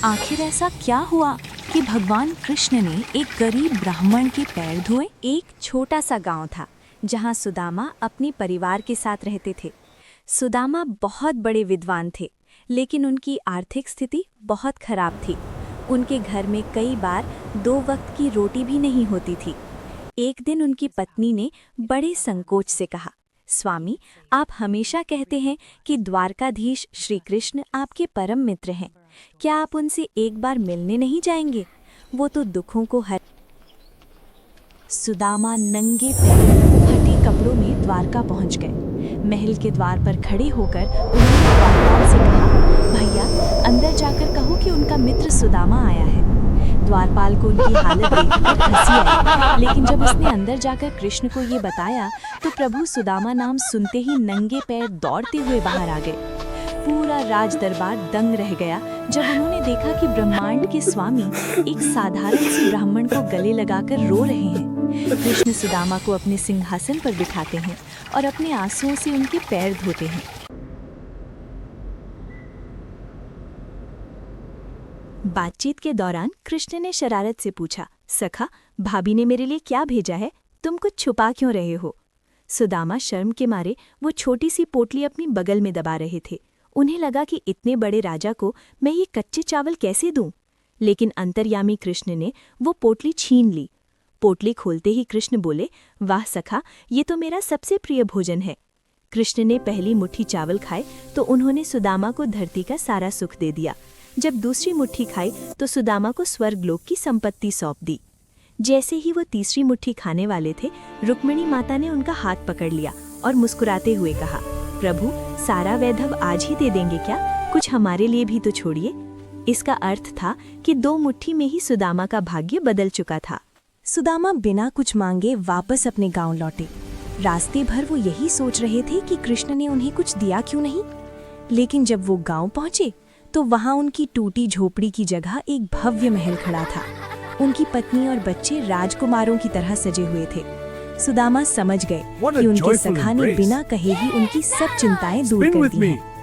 आखिर ऐसा क्या हुआ कि भगवान कृष्ण ने एक गरीब ब्राह्मण के पैर धोए? एक छोटा सा गांव था जहां सुदामा अपने परिवार के साथ रहते थे। सुदामा बहुत बड़े विद्वान थे, लेकिन उनकी आर्थिक स्थिति बहुत खराब थी। उनके घर में कई बार 2 वक्त की रोटी भी नहीं होती थी। एक दिन उनकी पत्नी ने बड़े संकोच से कहा, स्वामी, आप हमेशा कहते हैं कि द्वारकाधीश श्री कृष्ण आपके परम मित्र हैं। क्या आप उनसे एक बार मिलने नहीं जाएंगे? वो तो दुखों को हर। सुदामा नंगे पैर फटे कपड़ों में द्वारका पहुंच गए। महल के द्वार पर खड़े होकर उन्होंने द्वारपाल से कहा, भैया, अंदर जाकर कहो कि उनका मित्र सुदामा आया है। द्वारपाल को उनकी हालत देखकर हंसी आई, लेकिन जब उसने अंदर जाकर कृष्ण को ये बताया तो प्रभु सुदामा नाम सुनते ही नंगे पैर दौड़ते हुए बाहर आ गए। पूरा राज दरबार दंग रह गया जब उन्होंने देखा कि ब्रह्मांड के स्वामी एक साधारण से ब्राह्मण को गले लगाकर रो रहे हैं। कृष्ण सुदामा को अपने सिंहासन पर बिठाते हैं और अपने आंसुओं से उनके पैर धोते हैं। बातचीत के दौरान कृष्ण ने शरारत से पूछा, सखा, भाभी ने मेरे लिए क्या भेजा है? तुम कुछ छुपा क्यों रहे हो? सुदामा शर्म के मारे वो छोटी सी पोटली अपनी बगल में दबा रहे थे। उन्हें लगा कि इतने बड़े राजा को मैं ये कच्चे चावल कैसे दूं? लेकिन अंतर्यामी कृष्ण ने वो पोटली छीन ली। पोटली खोलते ही कृष्ण बोले, वाह सखा, ये तो मेरा सबसे प्रिय भोजन है। कृष्ण ने पहली मुट्ठी चावल खाए तो उन्होंने सुदामा को धरती का सारा सुख दे दिया। जब दूसरी मुट्ठी खाई तो सुदामा को स्वर्गलोक की संपत्ति सौंप दी। जैसे ही वो तीसरी मुट्ठी खाने वाले थे, रुक्मिणी माता ने उनका हाथ पकड़ लिया और मुस्कुराते हुए कहा, प्रभु, सारा वैभव आज ही दे देंगे क्या? कुछ हमारे लिए भी तो छोड़िए। इसका अर्थ था कि 2 मुट्ठी में ही सुदामा का भाग्य बदल चुका था। सुदामा बिना कुछ मांगे वापस अपने गांव लौटे। रास्ते भर वो यही सोच रहे थे कि कृष्ण ने उन्हें कुछ दिया क्यों नहीं। लेकिन जब वो गांव पहुंचे तो वहां उनकी टूटी झोपड़ी की जगह एक भव्य महल खड़ा था। उनकी पत्नी और बच्चे राजकुमारों की तरह सजे हुए थे। सुदामा समझ गए कि उनके सखा ने बिना कहे ही उनकी सब चिंताएं दूर कर दी हैं।